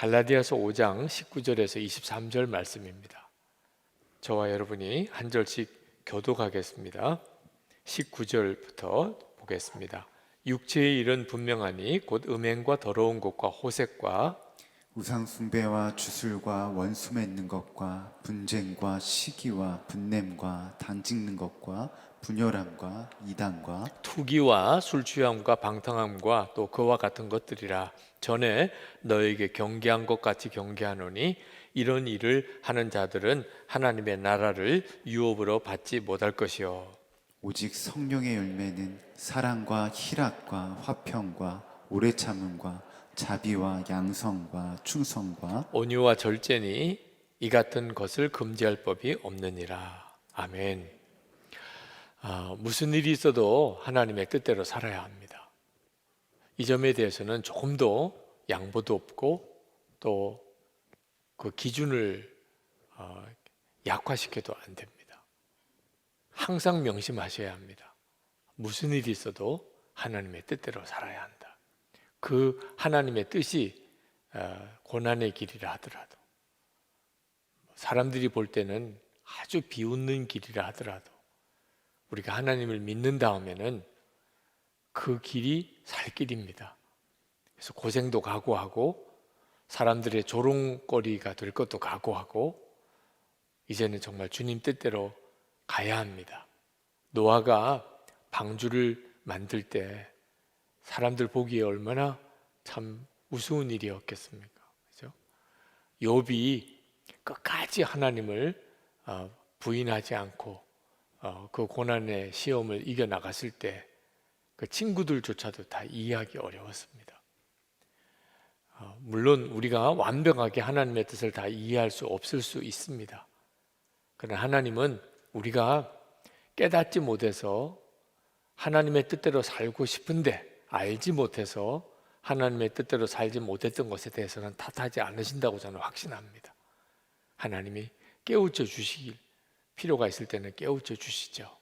갈라디아서 5장 19절에서 23절 말씀입니다. 저와 여러분이 한 절씩 교독하겠습니다. 19절부터 보겠습니다. 육체의 일은 분명하니 곧 음행과 더러운 것과 호색과 우상 숭배와 주술과 원수 맺는 것과 분쟁과 시기와 분냄과 단찍는 것과 분열함과 이단과 투기와 술 취함과 방탕함과 또 그와 같은 것들이라. 전에 너에게 경계한 것 같이 경계하노니 이런 일을 하는 자들은 하나님의 나라를 유업으로 받지 못할 것이요 오직 성령의 열매는 사랑과 희락과 화평과 오래 참음과 자비와 양성과 충성과 온유와 절제니 이 같은 것을 금지할 법이 없느니라. 아멘. 무슨 일이 있어도 하나님의 뜻대로 살아야 합니다. 이 점에 대해서는 조금 더 양보도 없고 또 그 기준을 약화시켜도 안 됩니다. 항상 명심하셔야 합니다. 무슨 일이 있어도 하나님의 뜻대로 살아야 한다. 그 하나님의 뜻이 고난의 길이라 하더라도, 사람들이 볼 때는 아주 비웃는 길이라 하더라도 우리가 하나님을 믿는 다음에는 그 길이 살 길입니다. 그래서 고생도 각오하고 사람들의 조롱거리가 될 것도 각오하고 이제는 정말 주님 뜻대로 가야 합니다. 노아가 방주를 만들 때 사람들 보기에 얼마나 참 우스운 일이었겠습니까? 그죠? 욥이 끝까지 하나님을 부인하지 않고 그 고난의 시험을 이겨나갔을 때 그 친구들조차도 다 이해하기 어려웠습니다. 물론 우리가 완벽하게 하나님의 뜻을 다 이해할 수 없을 수 있습니다. 그러나 하나님은 우리가 깨닫지 못해서 하나님의 뜻대로 살고 싶은데 알지 못해서 하나님의 뜻대로 살지 못했던 것에 대해서는 탓하지 않으신다고 저는 확신합니다. 하나님이 깨우쳐 주시길 필요가 있을 때는 깨우쳐 주시죠.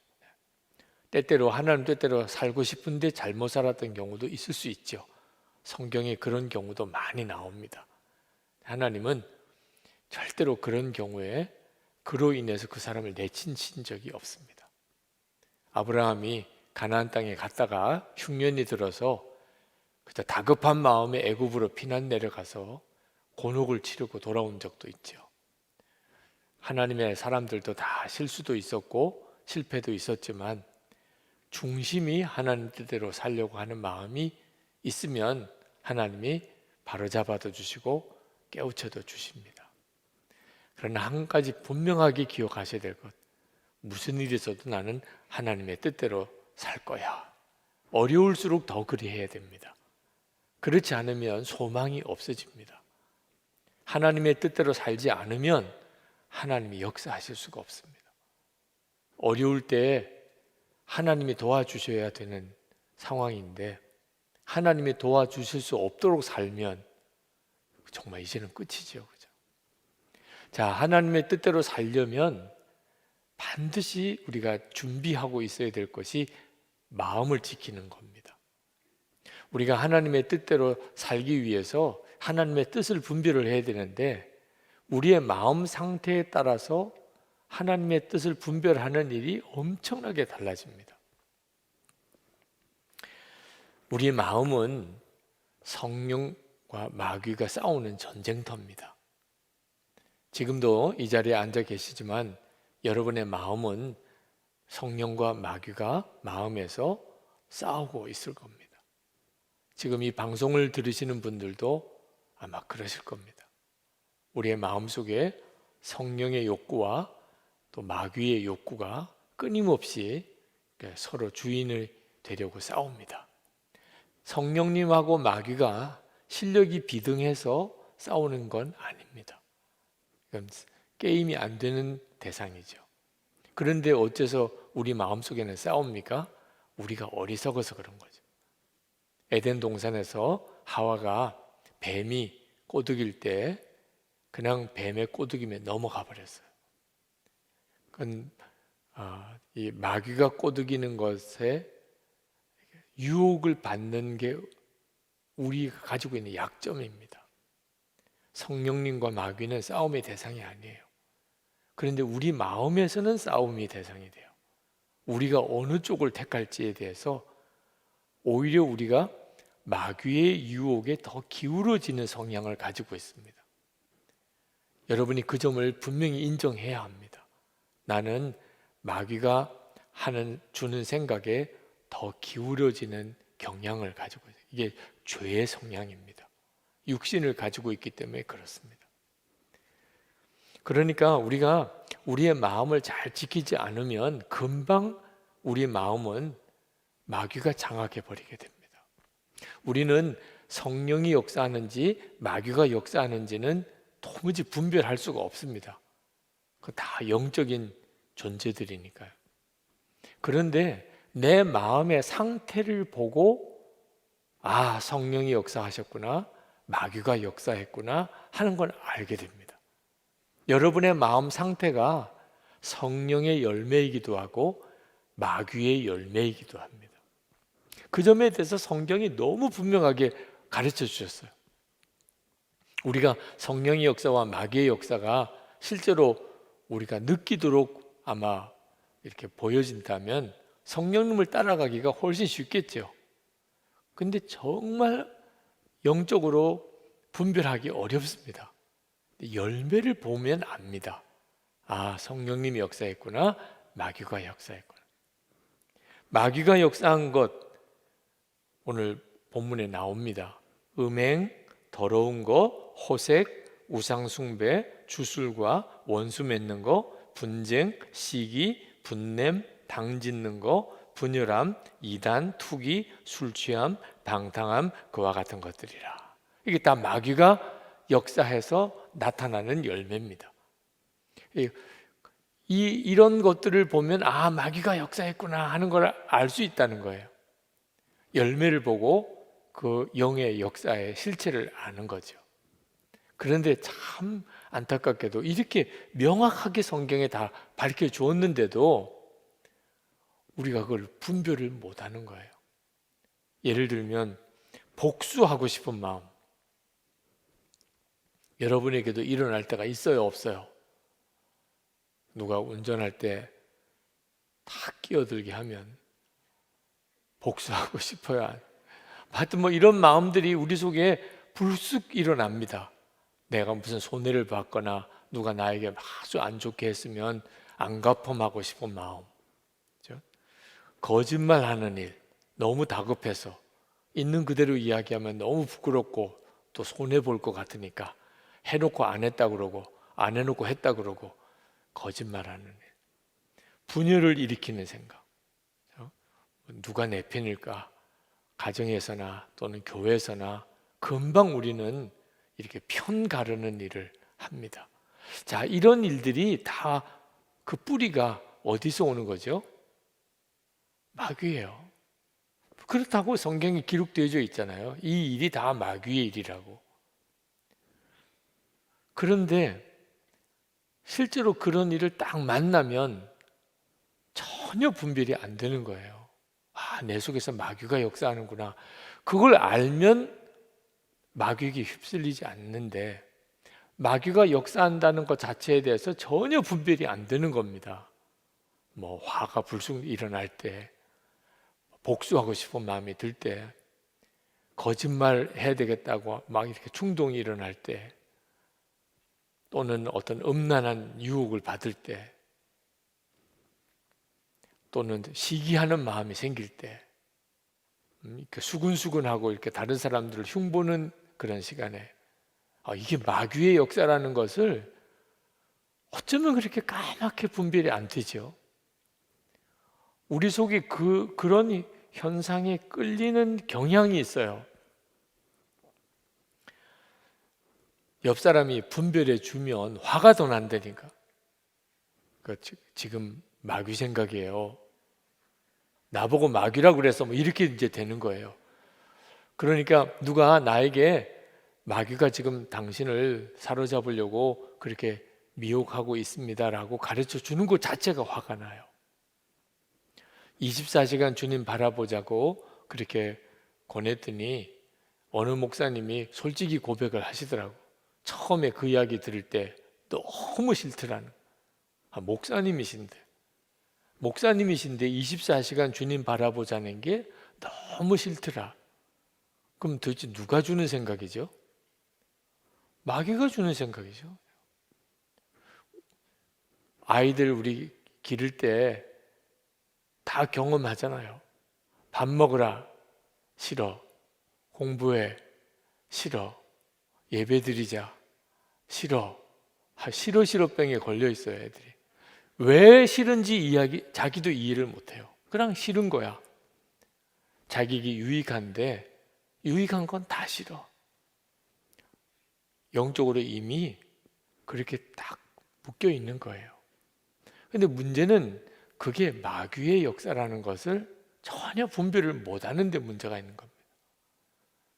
때때로 하나님 뜻대로 살고 싶은데 잘못 살았던 경우도 있을 수 있죠. 성경에 그런 경우도 많이 나옵니다. 하나님은 절대로 그런 경우에 그로 인해서 그 사람을 내치신 적이 없습니다. 아브라함이 가나안 땅에 갔다가 흉년이 들어서 그저 다급한 마음에 애굽으로 피난 내려가서 곤혹을 치르고 돌아온 적도 있죠. 하나님의 사람들도 다 실수도 있었고 실패도 있었지만 중심이 하나님 뜻대로 살려고 하는 마음이 있으면 하나님이 바로잡아도 주시고 깨우쳐도 주십니다. 그러나 한 가지 분명하게 기억하셔야 될 것, 무슨 일이 있어도 나는 하나님의 뜻대로 살 거야. 어려울수록 더 그리해야 됩니다. 그렇지 않으면 소망이 없어집니다. 하나님의 뜻대로 살지 않으면 하나님이 역사하실 수가 없습니다. 어려울 때 하나님이 도와주셔야 되는 상황인데 하나님이 도와주실 수 없도록 살면 정말 이제는 끝이죠. 그죠? 자, 하나님의 뜻대로 살려면 반드시 우리가 준비하고 있어야 될 것이 마음을 지키는 겁니다. 우리가 하나님의 뜻대로 살기 위해서 하나님의 뜻을 분별을 해야 되는데 우리의 마음 상태에 따라서 하나님의 뜻을 분별하는 일이 엄청나게 달라집니다. 우리의 마음은 성령과 마귀가 싸우는 전쟁터입니다. 지금도 이 자리에 앉아 계시지만 여러분의 마음은 성령과 마귀가 마음에서 싸우고 있을 겁니다. 지금 이 방송을 들으시는 분들도 아마 그러실 겁니다. 우리의 마음속에 성령의 욕구와 또 마귀의 욕구가 끊임없이 서로 주인을 되려고 싸웁니다. 성령님하고 마귀가 실력이 비등해서 싸우는 건 아닙니다. 게임이 안 되는 대상이죠. 그런데 어째서 우리 마음속에는 싸웁니까? 우리가 어리석어서 그런 거죠. 에덴 동산에서 하와가 뱀이 꼬드길 때 그냥 뱀의 꼬드김에 넘어가 버렸어요. 그건 이 마귀가 꼬드기는 것에 유혹을 받는 게 우리가 가지고 있는 약점입니다. 성령님과 마귀는 싸움의 대상이 아니에요. 그런데 우리 마음에서는 싸움의 대상이 돼요. 우리가 어느 쪽을 택할지에 대해서 오히려 우리가 마귀의 유혹에 더 기울어지는 성향을 가지고 있습니다. 여러분이 그 점을 분명히 인정해야 합니다. 나는 마귀가 주는 생각에 더 기울어지는 경향을 가지고 있어요. 이게 죄의 성향입니다. 육신을 가지고 있기 때문에 그렇습니다. 그러니까 우리가 우리의 마음을 잘 지키지 않으면 금방 우리 마음은 마귀가 장악해 버리게 됩니다. 우리는 성령이 역사하는지 마귀가 역사하는지는 도무지 분별할 수가 없습니다. 그 다 영적인 존재들이니까요. 그런데 내 마음의 상태를 보고 성령이 역사하셨구나, 마귀가 역사했구나 하는 걸 알게 됩니다. 여러분의 마음 상태가 성령의 열매이기도 하고 마귀의 열매이기도 합니다. 그 점에 대해서 성경이 너무 분명하게 가르쳐 주셨어요. 우리가 성령의 역사와 마귀의 역사가 실제로 우리가 느끼도록 아마 이렇게 보여진다면 성령님을 따라가기가 훨씬 쉽겠죠. 근데 정말 영적으로 분별하기 어렵습니다. 열매를 보면 압니다. 성령님이 역사했구나, 마귀가 역사했구나. 마귀가 역사한 것 오늘 본문에 나옵니다. 음행, 더러운 거, 호색, 우상숭배, 주술과 원수 맺는 거, 분쟁, 시기, 분냄, 당짓는 거, 분열함, 이단, 투기, 술취함, 방탕함, 그와 같은 것들이라. 이게 다 마귀가 역사해서 나타나는 열매입니다. 이런 것들을 보면 마귀가 역사했구나 하는 걸 알 수 있다는 거예요. 열매를 보고 그 영의 역사의 실체를 아는 거죠. 그런데 참 안타깝게도 이렇게 명확하게 성경에 다 밝혀 주었는데도 우리가 그걸 분별을 못하는 거예요. 예를 들면 복수하고 싶은 마음, 여러분에게도 일어날 때가 있어요, 없어요? 누가 운전할 때 다 끼어들게 하면 복수하고 싶어요. 하여튼 이런 마음들이 우리 속에 불쑥 일어납니다. 내가 무슨 손해를 받거나 누가 나에게 아주 안 좋게 했으면 안갚음하고 싶은 마음, 그렇죠? 거짓말하는 일, 너무 다급해서 있는 그대로 이야기하면 너무 부끄럽고 또 손해 볼 것 같으니까 해놓고 안 했다 그러고 안 해놓고 했다 그러고 거짓말하는 일, 분열을 일으키는 생각, 그렇죠? 누가 내 편일까? 가정에서나 또는 교회에서나 금방 우리는 이렇게 편 가르는 일을 합니다. 자, 이런 일들이 다 그 뿌리가 어디서 오는 거죠? 마귀예요. 그렇다고 성경에 기록되어져 있잖아요. 이 일이 다 마귀의 일이라고. 그런데 실제로 그런 일을 딱 만나면 전혀 분별이 안 되는 거예요. 내 속에서 마귀가 역사하는구나. 그걸 알면 마귀에게 휩쓸리지 않는데 마귀가 역사한다는 것 자체에 대해서 전혀 분별이 안 되는 겁니다. 화가 불쑥 일어날 때, 복수하고 싶은 마음이 들 때, 거짓말 해야 되겠다고 막 이렇게 충동이 일어날 때, 또는 어떤 음란한 유혹을 받을 때, 또는 시기하는 마음이 생길 때, 이렇게 수근수근하고 이렇게 다른 사람들을 흉보는 그런 시간에 이게 마귀의 역사라는 것을 어쩌면 그렇게 까맣게 분별이 안 되죠. 우리 속에 그런 현상에 끌리는 경향이 있어요. 옆 사람이 분별해 주면 화가 더 난다니까. 지금 마귀 생각이에요. 나보고 마귀라고 그래서 이렇게 이제 되는 거예요. 그러니까 누가 나에게 마귀가 지금 당신을 사로잡으려고 그렇게 미혹하고 있습니다라고 가르쳐 주는 것 자체가 화가 나요. 24시간 주님 바라보자고 그렇게 권했더니 어느 목사님이 솔직히 고백을 하시더라고. 처음에 그 이야기 들을 때 너무 싫더라는. 목사님이신데 24시간 주님 바라보자는 게 너무 싫더라. 그럼 도대체 누가 주는 생각이죠? 마귀가 주는 생각이죠. 아이들 우리 기를 때 다 경험하잖아요. 밥 먹으라, 싫어. 공부해, 싫어. 예배 드리자, 싫어. 싫어병에 걸려 있어요, 애들이. 왜 싫은지 자기도 이해를 못해요. 그냥 싫은 거야. 자기에게 유익한데 유익한 건 다 싫어. 영적으로 이미 그렇게 딱 묶여 있는 거예요. 근데 문제는 그게 마귀의 역사라는 것을 전혀 분별을 못하는 데 문제가 있는 겁니다.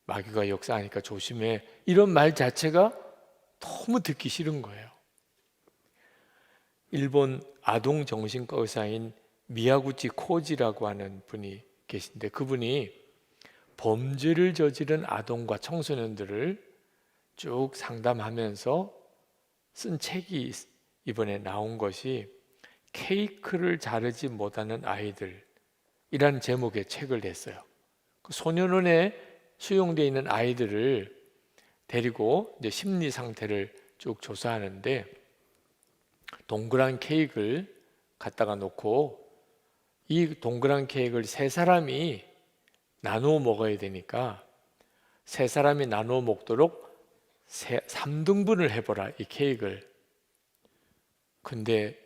마귀가 역사하니까 조심해, 이런 말 자체가 너무 듣기 싫은 거예요. 일본 아동 정신과 의사인 미야구치 코지라고 하는 분이 계신데, 그분이 범죄를 저지른 아동과 청소년들을 쭉 상담하면서 쓴 책이 이번에 나온 것이 케이크를 자르지 못하는 아이들이라는 제목의 책을 냈어요. 그 소년원에 수용되어 있는 아이들을 데리고 이제 심리 상태를 쭉 조사하는데, 동그란 케이크를 갖다가 놓고 이 동그란 케이크를 세 사람이 나누어 먹어야 되니까 세 사람이 나누어 먹도록 3등분을 해보라, 이 케이크를. 근데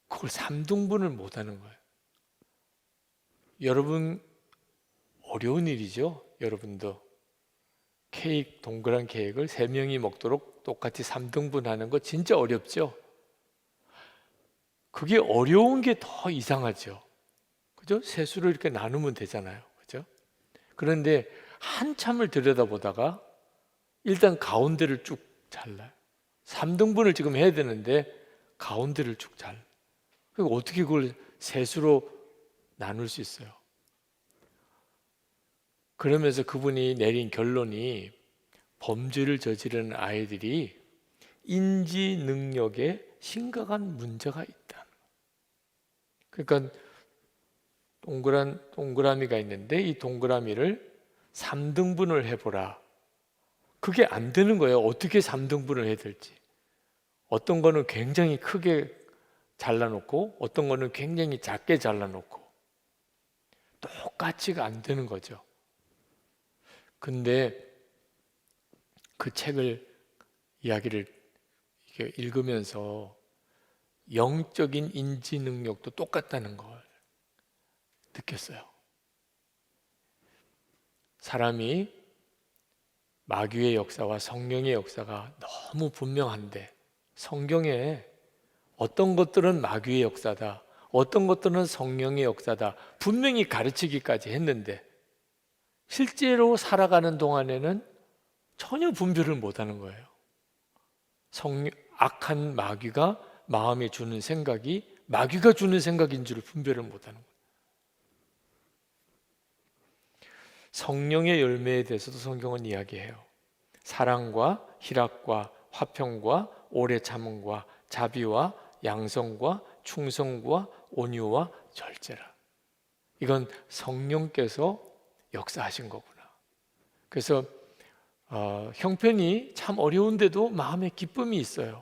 그걸 3등분을 못하는 거예요. 여러분, 어려운 일이죠. 여러분도 동그란 케이크를 3명이 먹도록 똑같이 3등분 하는 거 진짜 어렵죠. 그게 어려운 게 더 이상하죠. 그죠? 세수로 이렇게 나누면 되잖아요. 그죠? 그런데 한참을 들여다보다가 일단 가운데를 쭉 잘라요. 3등분을 지금 해야 되는데 가운데를 쭉 잘라요. 그러니까 어떻게 그걸 세수로 나눌 수 있어요? 그러면서 그분이 내린 결론이, 범죄를 저지르는 아이들이 인지 능력에 심각한 문제가 있다. 그러니까 동그라미가 있는데 이 동그라미를 3등분을 해보라. 그게 안 되는 거예요. 어떻게 3등분을 해야 될지. 어떤 거는 굉장히 크게 잘라놓고 어떤 거는 굉장히 작게 잘라놓고 똑같이가 안 되는 거죠. 근데 그 이야기를 읽으면서 영적인 인지 능력도 똑같다는 걸 느꼈어요. 사람이 마귀의 역사와 성령의 역사가 너무 분명한데, 성경에 어떤 것들은 마귀의 역사다, 어떤 것들은 성령의 역사다 분명히 가르치기까지 했는데 실제로 살아가는 동안에는 전혀 분별을 못하는 거예요. 악한 마귀가 마음에 주는 생각이 마귀가 주는 생각인 줄 분별을 못하는 거예요. 성령의 열매에 대해서도 성경은 이야기해요. 사랑과 희락과 화평과 오래 참음과 자비와 양성과 충성과 온유와 절제라. 이건 성령께서 역사하신 거구나. 그래서 형편이 참 어려운데도 마음에 기쁨이 있어요.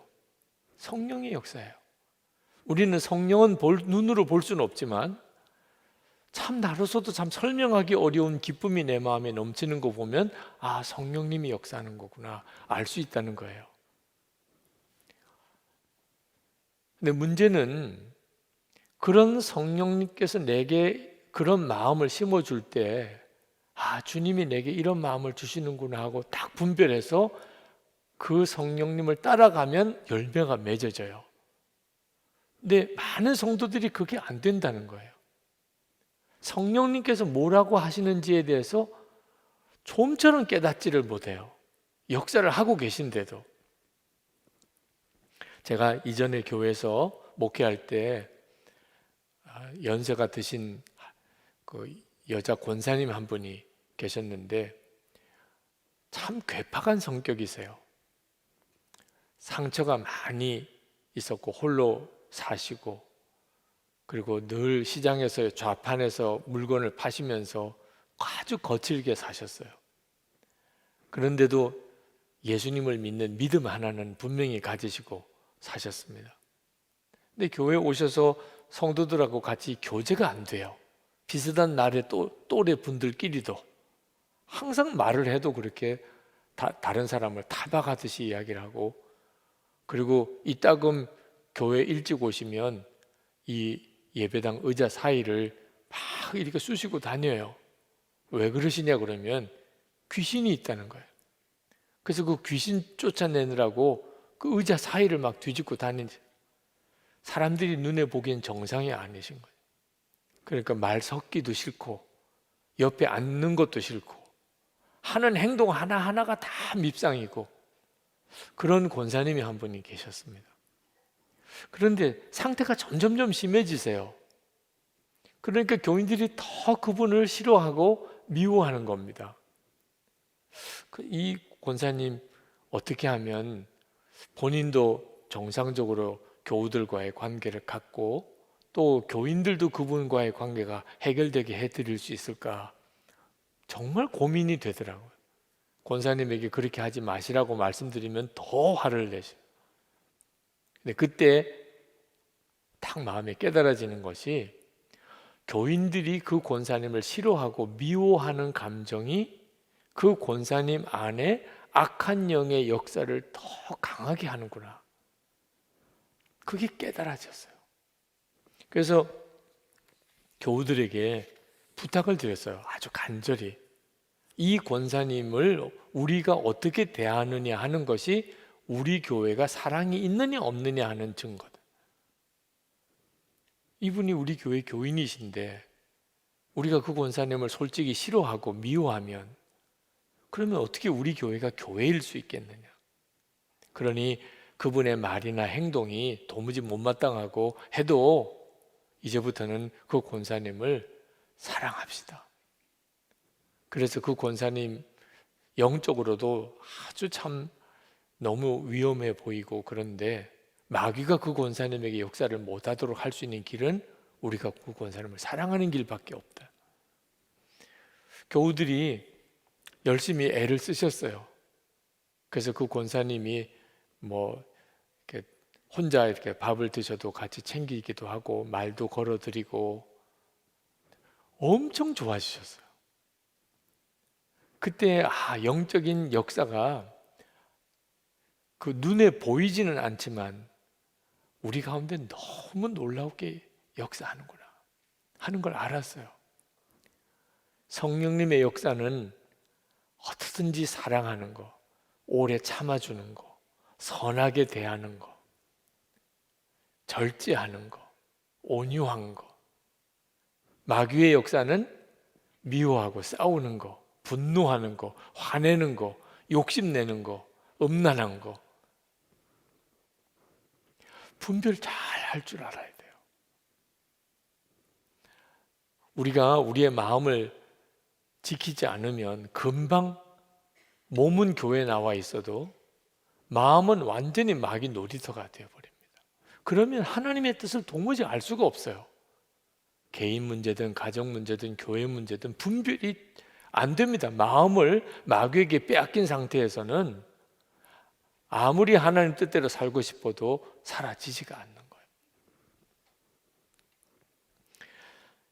성령의 역사예요. 우리는 성령은 눈으로 볼 수는 없지만 참 나로서도 참 설명하기 어려운 기쁨이 내 마음에 넘치는 거 보면 성령님이 역사하는 거구나 알 수 있다는 거예요. 근데 문제는 그런 성령님께서 내게 그런 마음을 심어줄 때 주님이 내게 이런 마음을 주시는구나 하고 딱 분별해서 그 성령님을 따라가면 열매가 맺어져요. 근데 많은 성도들이 그게 안 된다는 거예요. 성령님께서 뭐라고 하시는지에 대해서 좀처럼 깨닫지를 못해요. 역사를 하고 계신데도. 제가 이전에 교회에서 목회할 때 연세가 드신 그 여자 권사님 한 분이 계셨는데 참 괴팍한 성격이세요. 상처가 많이 있었고 홀로 사시고, 그리고 늘 시장에서 좌판에서 물건을 파시면서 아주 거칠게 사셨어요. 그런데도 예수님을 믿는 믿음 하나는 분명히 가지시고 사셨습니다. 근데 교회에 오셔서 성도들하고 같이 교제가 안 돼요. 비슷한 나라의 또래 분들끼리도 항상 말을 해도 그렇게 다른 사람을 타박하듯이 이야기를 하고, 그리고 이따금 교회 일찍 오시면 이 예배당 의자 사이를 막 이렇게 쑤시고 다녀요. 왜 그러시냐 그러면 귀신이 있다는 거예요. 그래서 그 귀신 쫓아내느라고 그 의자 사이를 막 뒤집고 다니는, 사람들이 눈에 보기엔 정상이 아니신 거예요. 그러니까 말 섞기도 싫고 옆에 앉는 것도 싫고 하는 행동 하나하나가 다 밉상이고, 그런 권사님이 한 분이 계셨습니다. 그런데 상태가 점점점 심해지세요. 그러니까 교인들이 더 그분을 싫어하고 미워하는 겁니다. 이 권사님 어떻게 하면 본인도 정상적으로 교우들과의 관계를 갖고 또 교인들도 그분과의 관계가 해결되게 해드릴 수 있을까, 정말 고민이 되더라고요. 권사님에게 그렇게 하지 마시라고 말씀드리면 더 화를 내셔요. 근데 그때 딱 마음에 깨달아지는 것이, 교인들이 그 권사님을 싫어하고 미워하는 감정이 그 권사님 안에 악한 영의 역사를 더 강하게 하는구나. 그게 깨달아졌어요. 그래서 교우들에게 부탁을 드렸어요. 아주 간절히. 이 권사님을 우리가 어떻게 대하느냐 하는 것이 우리 교회가 사랑이 있느냐 없느냐 하는 증거다. 이분이 우리 교회 교인이신데 우리가 그 권사님을 솔직히 싫어하고 미워하면 그러면 어떻게 우리 교회가 교회일 수 있겠느냐. 그러니 그분의 말이나 행동이 도무지 못마땅하고 해도 이제부터는 그 권사님을 사랑합시다. 그래서 그 권사님 영적으로도 아주 참 너무 위험해 보이고, 그런데 마귀가 그 권사님에게 역사를 못하도록 할 수 있는 길은 우리가 그 권사님을 사랑하는 길밖에 없다. 교우들이 열심히 애를 쓰셨어요. 그래서 그 권사님이 뭐 이렇게 혼자 이렇게 밥을 드셔도 같이 챙기기도 하고 말도 걸어드리고 엄청 좋아지셨어요. 그때 영적인 역사가 그 눈에 보이지는 않지만 우리 가운데 너무 놀라우게 역사하는구나 하는 걸 알았어요. 성령님의 역사는 어떻든지 사랑하는 거, 오래 참아주는 거, 선하게 대하는 거, 절제하는 거, 온유한 거. 마귀의 역사는 미워하고 싸우는 거, 분노하는 거, 화내는 거, 욕심내는 거, 음란한 거. 분별 잘 할 줄 알아야 돼요. 우리가 우리의 마음을 지키지 않으면 금방 몸은 교회에 나와 있어도 마음은 완전히 마귀 놀이터가 되어버립니다. 그러면 하나님의 뜻을 도무지 알 수가 없어요. 개인 문제든 가정 문제든 교회 문제든 분별이 안 됩니다. 마음을 마귀에게 빼앗긴 상태에서는 아무리 하나님 뜻대로 살고 싶어도 사라지지가 않는 거예요.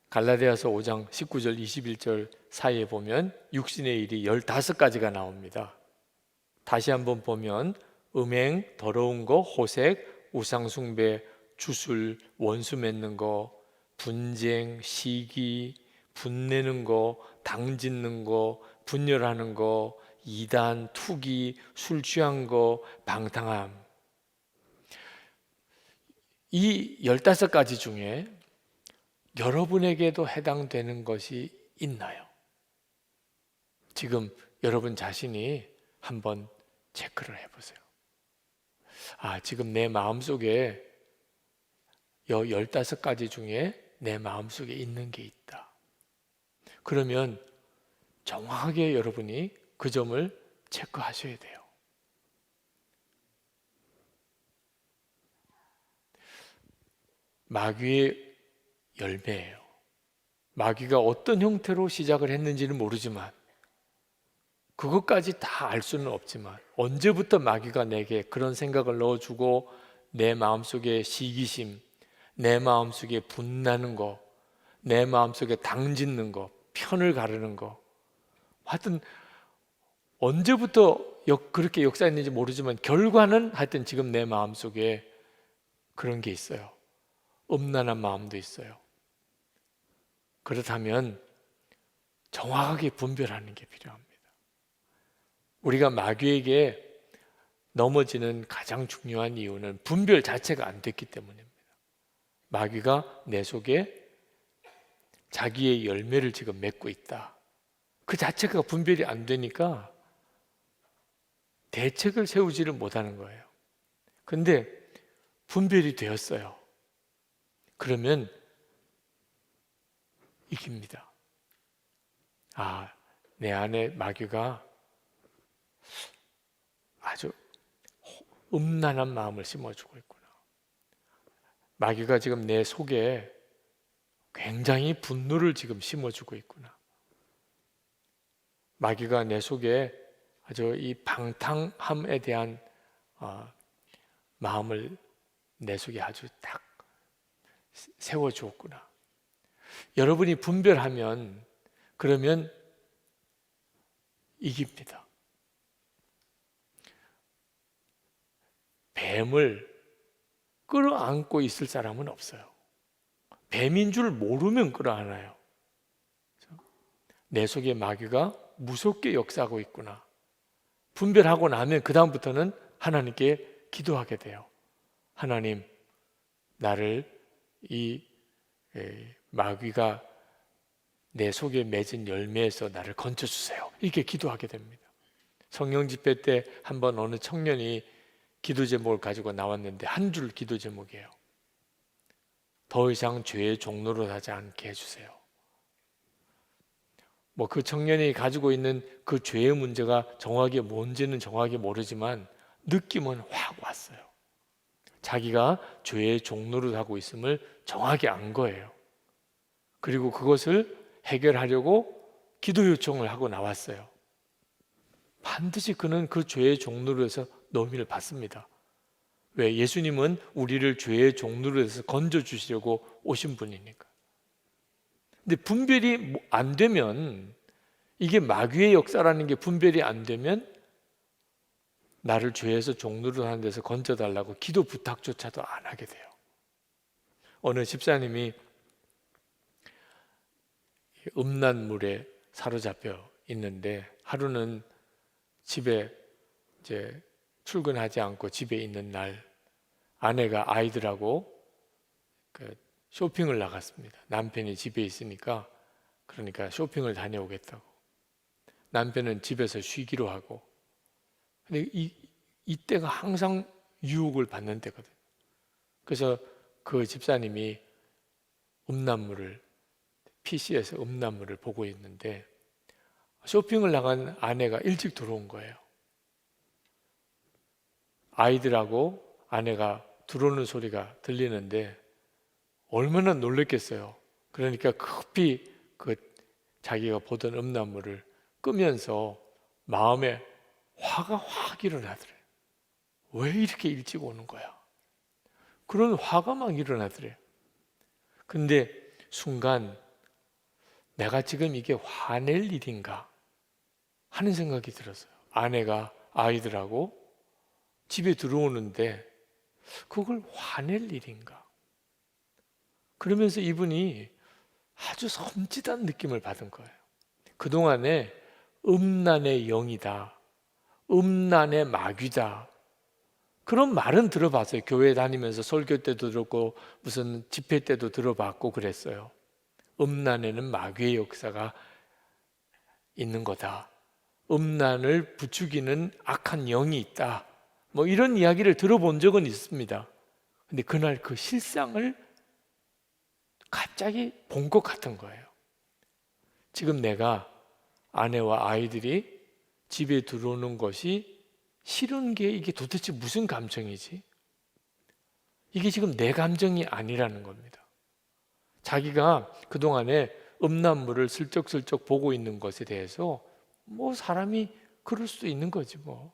갈라디아서 5장 19절 21절 사이에 보면 육신의 일이 15가지가 나옵니다. 다시 한번 보면 음행, 더러운 거, 호색, 우상숭배, 주술, 원수 맺는 거, 분쟁, 시기, 분내는 거, 당짓는 거, 분열하는 거, 이단, 투기, 술 취한 거, 방탕함. 이 15가지 중에 여러분에게도 해당되는 것이 있나요? 지금 여러분 자신이 한번 체크를 해보세요. 지금 내 마음속에 15가지 중에 내 마음속에 있는 게 있다. 그러면 정확하게 여러분이 그 점을 체크하셔야 돼요. 마귀의 열매예요. 마귀가 어떤 형태로 시작을 했는지는 모르지만, 그것까지 다 알 수는 없지만, 언제부터 마귀가 내게 그런 생각을 넣어주고 내 마음속에 시기심, 내 마음속에 분나는 거, 내 마음속에 당짓는 거, 편을 가르는 거, 하여튼 언제부터 그렇게 역사했는지 모르지만 결과는 하여튼 지금 내 마음속에 그런 게 있어요. 음란한 마음도 있어요. 그렇다면 정확하게 분별하는 게 필요합니다. 우리가 마귀에게 넘어지는 가장 중요한 이유는 분별 자체가 안 됐기 때문입니다. 마귀가 내 속에 자기의 열매를 지금 맺고 있다. 그 자체가 분별이 안 되니까 대책을 세우지를 못하는 거예요. 근데 분별이 되었어요. 그러면 이깁니다. 아, 내 안에 마귀가 아주 음란한 마음을 심어주고 있구나. 마귀가 지금 내 속에 굉장히 분노를 지금 심어주고 있구나. 마귀가 내 속에 아주 이 방탕함에 대한 마음을 내 속에 아주 딱 세워주었구나. 여러분이 분별하면 그러면 이깁니다. 뱀을 끌어안고 있을 사람은 없어요. 뱀인 줄 모르면 끌어안아요. 내 속에 마귀가 무섭게 역사하고 있구나. 분별하고 나면 그 다음부터는 하나님께 기도하게 돼요. 하나님, 나를 이 마귀가 내 속에 맺은 열매에서 나를 건져주세요. 이렇게 기도하게 됩니다. 성령 집회 때 한번 어느 청년이 기도 제목을 가지고 나왔는데 한 줄 기도 제목이에요. 더 이상 죄의 종로로 하지 않게 해주세요. 뭐 그 청년이 가지고 있는 그 죄의 문제가 정확히 뭔지는 정확히 모르지만 느낌은 확 왔어요. 자기가 죄의 종로를 하고 있음을 정확히 안 거예요. 그리고 그것을 해결하려고 기도 요청을 하고 나왔어요. 반드시 그는 그 죄의 종로에서 너미를 받습니다. 왜? 예수님은 우리를 죄의 종로에서 건져주시려고 오신 분이니까. 근데 분별이 안 되면, 이게 마귀의 역사라는 게 분별이 안 되면 나를 죄에서 종로를 하는 데서 건져달라고 기도 부탁조차도 안 하게 돼요. 어느 집사님이 음란물에 사로잡혀 있는데 하루는 집에 이제 출근하지 않고 집에 있는 날 아내가 아이들하고 쇼핑을 나갔습니다. 남편이 집에 있으니까 그러니까 쇼핑을 다녀오겠다고. 남편은 집에서 쉬기로 하고. 근데 이때가 항상 유혹을 받는 때거든요. 그래서 그 집사님이 PC에서 음란물을 보고 있는데 쇼핑을 나간 아내가 일찍 들어온 거예요. 아이들하고 아내가 들어오는 소리가 들리는데 얼마나 놀랬겠어요. 그러니까 급히 자기가 보던 음란물을 끄면서 마음에 화가 확 일어나더래요. 왜 이렇게 일찍 오는 거야? 그런 화가 막 일어나더래요. 근데 순간 내가 지금 이게 화낼 일인가 하는 생각이 들었어요. 아내가 아이들하고 집에 들어오는데 그걸 화낼 일인가? 그러면서 이분이 아주 섬찟한 느낌을 받은 거예요. 그동안에 음란의 영이다, 음란의 마귀다, 그런 말은 들어봤어요. 교회 다니면서 설교 때도 들었고 무슨 집회 때도 들어봤고 그랬어요. 음란에는 마귀의 역사가 있는 거다, 음란을 부추기는 악한 영이 있다, 뭐 이런 이야기를 들어본 적은 있습니다. 근데 그날 그 실상을 갑자기 본 것 같은 거예요. 지금 내가 아내와 아이들이 집에 들어오는 것이 싫은 게 이게 도대체 무슨 감정이지? 이게 지금 내 감정이 아니라는 겁니다. 자기가 그동안에 음란물을 슬쩍슬쩍 보고 있는 것에 대해서 뭐 사람이 그럴 수도 있는 거지 뭐.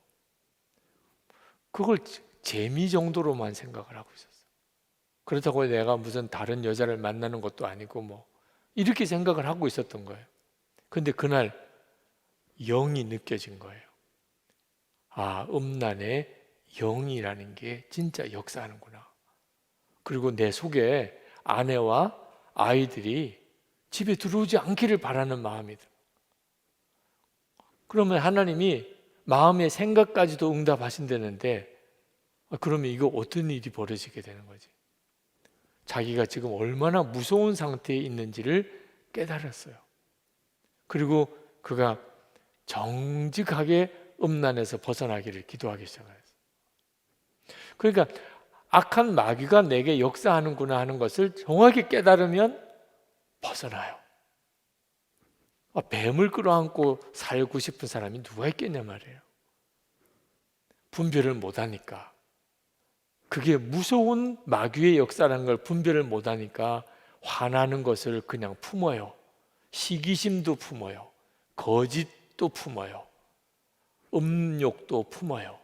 그걸 재미 정도로만 생각을 하고 있었어. 그렇다고 내가 무슨 다른 여자를 만나는 것도 아니고 뭐 이렇게 생각을 하고 있었던 거예요. 근데 그날 영이 느껴진 거예요. 아, 음란의 영이라는 게 진짜 역사하는구나. 그리고 내 속에 아내와 아이들이 집에 들어오지 않기를 바라는 마음이다. 그러면 하나님이 마음의 생각까지도 응답하신다는데, 그러면 이거 어떤 일이 벌어지게 되는 거지? 자기가 지금 얼마나 무서운 상태에 있는지를 깨달았어요. 그리고 그가 정직하게 음란에서 벗어나기를 기도하기 시작했어요. 그러니까 악한 마귀가 내게 역사하는구나 하는 것을 정확히 깨달으면 벗어나요. 뱀을 끌어안고 살고 싶은 사람이 누가 있겠냐 말이에요. 분별을 못하니까. 그게 무서운 마귀의 역사라는 걸 분별을 못하니까 화나는 것을 그냥 품어요. 시기심도 품어요. 거짓도 품어요. 음욕도 품어요.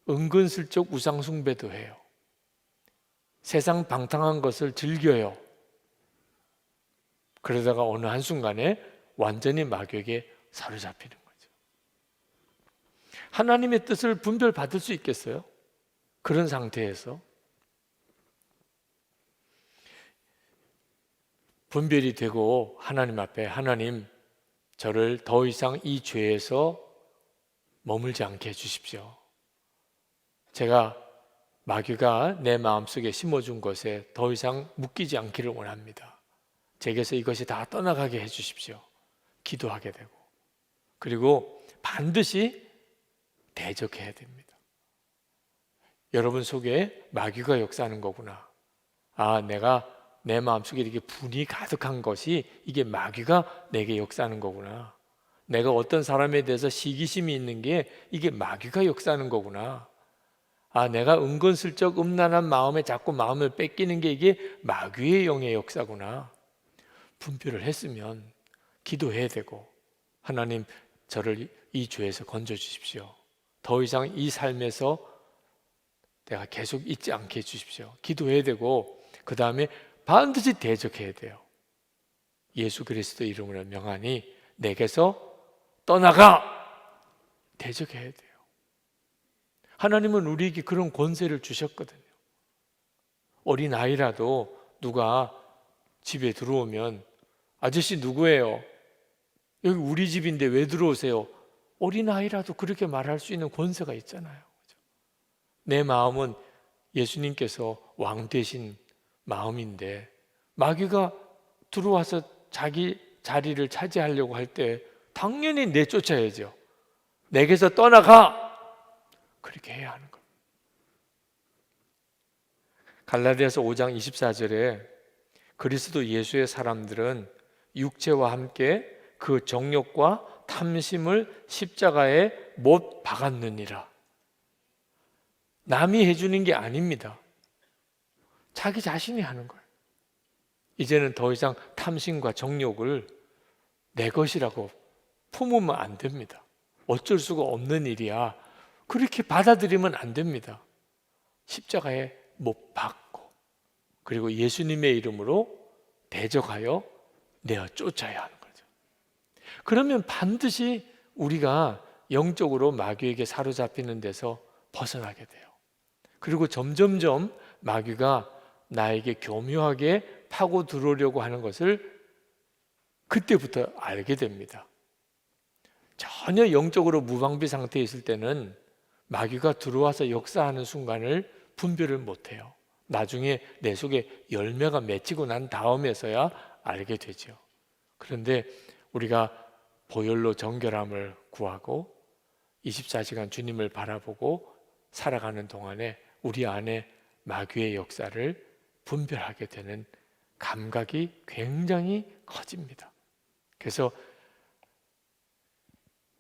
은근슬쩍 우상숭배도 해요. 세상 방탕한 것을 즐겨요. 그러다가 어느 한순간에 완전히 마귀에게 사로잡히는 거죠. 하나님의 뜻을 분별받을 수 있겠어요? 그런 상태에서 분별이 되고 하나님 앞에 하나님, 저를 더 이상 이 죄에서 머물지 않게 해주십시오. 제가 마귀가 내 마음속에 심어준 것에 더 이상 묶이지 않기를 원합니다. 제게서 이것이 다 떠나가게 해주십시오. 기도하게 되고, 그리고 반드시 대적해야 됩니다. 여러분 속에 마귀가 역사하는 거구나. 아, 내가 내 마음속에 이렇게 분이 가득한 것이 이게 마귀가 내게 역사하는 거구나. 내가 어떤 사람에 대해서 시기심이 있는 게 이게 마귀가 역사하는 거구나. 아, 내가 은근슬쩍 음란한 마음에 자꾸 마음을 뺏기는 게 이게 마귀의 영의 역사구나. 분별을 했으면 기도해야 되고, 하나님, 저를 이 죄에서 건져주십시오. 더 이상 이 삶에서 내가 계속 있지 않게 해주십시오. 기도해야 되고, 그 다음에 반드시 대적해야 돼요. 예수 그리스도 이름으로 명하니 내게서 떠나가! 대적해야 돼요. 하나님은 우리에게 그런 권세를 주셨거든요. 어린아이라도 누가 집에 들어오면 아저씨 누구예요? 여기 우리 집인데 왜 들어오세요? 어린아이라도 그렇게 말할 수 있는 권세가 있잖아요. 내 마음은 예수님께서 왕 되신 마음인데 마귀가 들어와서 자기 자리를 차지하려고 할 때 당연히 내쫓아야죠. 내게서 떠나가! 그렇게 해야 하는 겁니다. 갈라디아서 5장 24절에 그리스도 예수의 사람들은 육체와 함께 그 정욕과 탐심을 십자가에 못 박았느니라. 남이 해주는 게 아닙니다. 자기 자신이 하는 거예요. 이제는 더 이상 탐심과 정욕을 내 것이라고 품으면 안 됩니다. 어쩔 수가 없는 일이야. 그렇게 받아들이면 안 됩니다. 십자가에 못 박고, 그리고 예수님의 이름으로 대적하여 내어 쫓아야 하는 거죠. 그러면 반드시 우리가 영적으로 마귀에게 사로잡히는 데서 벗어나게 돼요. 그리고 점점점 마귀가 나에게 교묘하게 파고 들어오려고 하는 것을 그때부터 알게 됩니다. 전혀 영적으로 무방비 상태에 있을 때는 마귀가 들어와서 역사하는 순간을 분별을 못해요. 나중에 내 속에 열매가 맺히고 난 다음에서야 알게 되죠. 그런데 우리가 보혈로 정결함을 구하고 24시간 주님을 바라보고 살아가는 동안에 우리 안에 마귀의 역사를 분별하게 되는 감각이 굉장히 커집니다. 그래서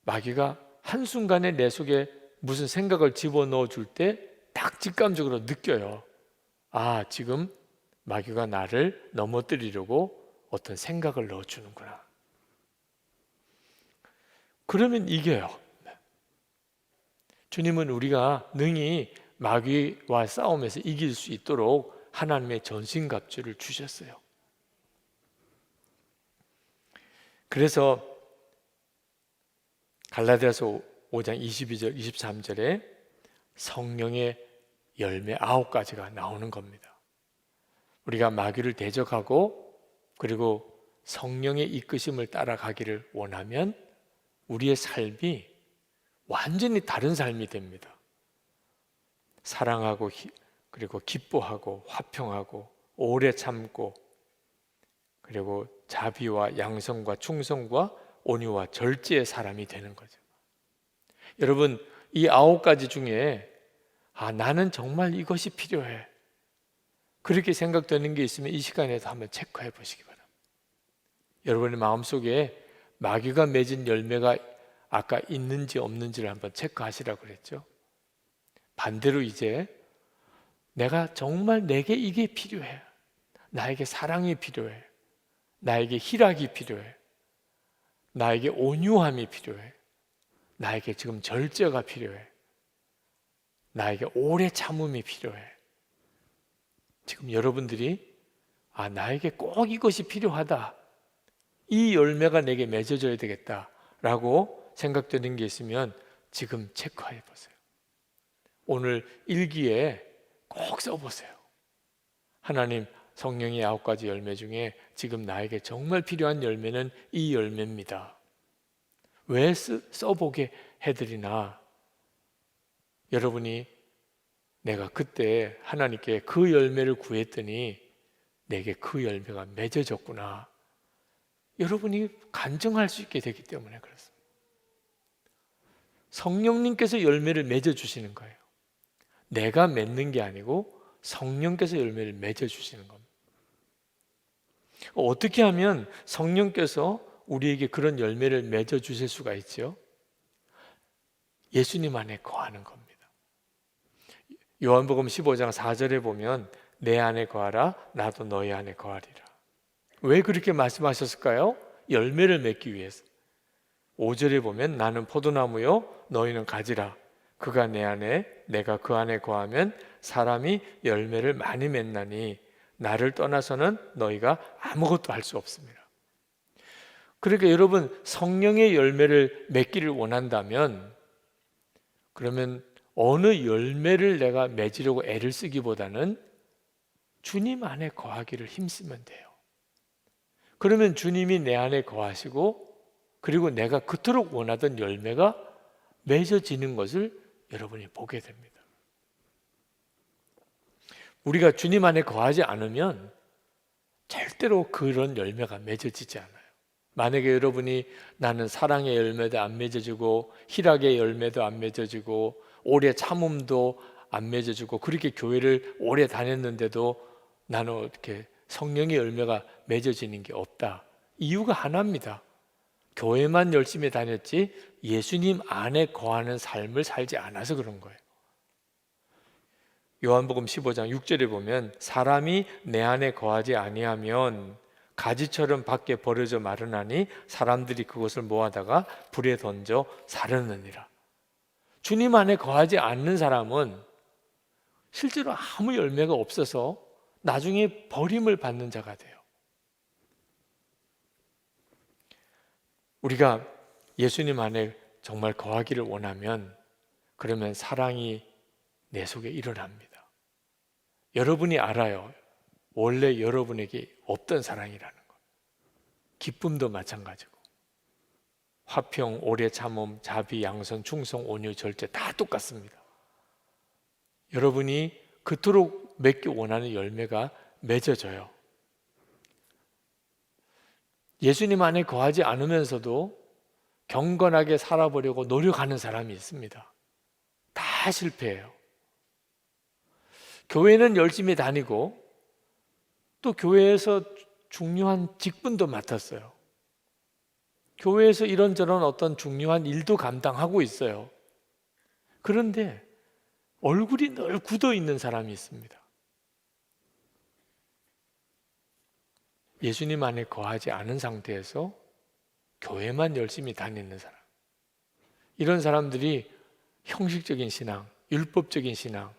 마귀가 한순간에 내 속에 무슨 생각을 집어넣어 줄 때 딱 직감적으로 느껴요. 아, 지금 마귀가 나를 넘어뜨리려고 어떤 생각을 넣어주는구나. 그러면 이겨요. 주님은 우리가 능히 마귀와 싸움에서 이길 수 있도록 하나님의 전신갑주를 주셨어요. 그래서 갈라디아서 5장 22절, 23절에 성령의 열매 9가지가 나오는 겁니다. 우리가 마귀를 대적하고 그리고 성령의 이끄심을 따라가기를 원하면 우리의 삶이 완전히 다른 삶이 됩니다. 사랑하고 그리고 기뻐하고 화평하고 오래 참고 그리고 자비와 양성과 충성과 온유와 절제의 사람이 되는 거죠. 여러분, 이 9가지 중에 나는 정말 이것이 필요해, 그렇게 생각되는 게 있으면 이 시간에도 한번 체크해 보시기 바랍니다. 여러분의 마음속에 마귀가 맺은 열매가 아까 있는지 없는지를 한번 체크하시라고 그랬죠. 반대로 이제 내가 정말 내게 이게 필요해, 나에게 사랑이 필요해, 나에게 희락이 필요해, 나에게 온유함이 필요해, 나에게 지금 절제가 필요해, 나에게 오래 참음이 필요해. 지금 여러분들이 나에게 꼭 이것이 필요하다, 이 열매가 내게 맺어져야 되겠다라고 생각되는 게 있으면 지금 체크해 보세요. 오늘 일기에 꼭 써보세요. 하나님, 성령의 9가지 열매 중에 지금 나에게 정말 필요한 열매는 이 열매입니다. 왜 써보게 해드리나? 여러분이 내가 그때 하나님께 그 열매를 구했더니 내게 그 열매가 맺어졌구나, 여러분이 간증할 수 있게 되기 때문에 그렇습니다. 성령님께서 열매를 맺어주시는 거예요. 내가 맺는 게 아니고 성령께서 열매를 맺어주시는 겁니다. 어떻게 하면 성령께서 우리에게 그런 열매를 맺어주실 수가 있죠? 예수님 안에 거하는 겁니다. 요한복음 15장 4절에 보면 내 안에 거하라, 나도 너희 안에 거하리라. 왜 그렇게 말씀하셨을까요? 열매를 맺기 위해서. 5절에 보면 나는 포도나무요 너희는 가지라, 그가 내 안에 내가 그 안에 거하면 사람이 열매를 많이 맺나니 나를 떠나서는 너희가 아무것도 할 수 없습니다. 그러니까 여러분, 성령의 열매를 맺기를 원한다면 그러면 어느 열매를 내가 맺으려고 애를 쓰기보다는 주님 안에 거하기를 힘쓰면 돼요. 그러면 주님이 내 안에 거하시고 그리고 내가 그토록 원하던 열매가 맺어지는 것을 여러분이 보게 됩니다. 우리가 주님 안에 거하지 않으면 절대로 그런 열매가 맺어지지 않아요. 만약에 여러분이 나는 사랑의 열매도 안 맺어지고 희락의 열매도 안 맺어지고 오래 참음도 안 맺어지고 그렇게 교회를 오래 다녔는데도 나는 어떻게 성령의 열매가 맺어지는 게 없다. 이유가 하나입니다. 교회만 열심히 다녔지 예수님 안에 거하는 삶을 살지 않아서 그런 거예요. 요한복음 15장 6절에 보면 사람이 내 안에 거하지 아니하면 가지처럼 밖에 버려져 마르나니 사람들이 그것을 모아다가 불에 던져 사르느니라. 주님 안에 거하지 않는 사람은 실제로 아무 열매가 없어서 나중에 버림을 받는 자가 돼요. 우리가 예수님 안에 정말 거하기를 원하면 그러면 사랑이 내 속에 일어납니다. 여러분이 알아요. 원래 여러분에게 없던 사랑이라는 것. 기쁨도 마찬가지고 화평, 오래 참음, 자비, 양선, 충성, 온유, 절제 다 똑같습니다. 여러분이 그토록 맺기 원하는 열매가 맺어져요. 예수님 안에 거하지 않으면서도 경건하게 살아보려고 노력하는 사람이 있습니다. 다 실패해요. 교회는 열심히 다니고 또 교회에서 중요한 직분도 맡았어요. 교회에서 이런저런 어떤 중요한 일도 감당하고 있어요. 그런데 얼굴이 늘 굳어 있는 사람이 있습니다. 예수님 안에 거하지 않은 상태에서 교회만 열심히 다니는 사람. 이런 사람들이 형식적인 신앙, 율법적인 신앙,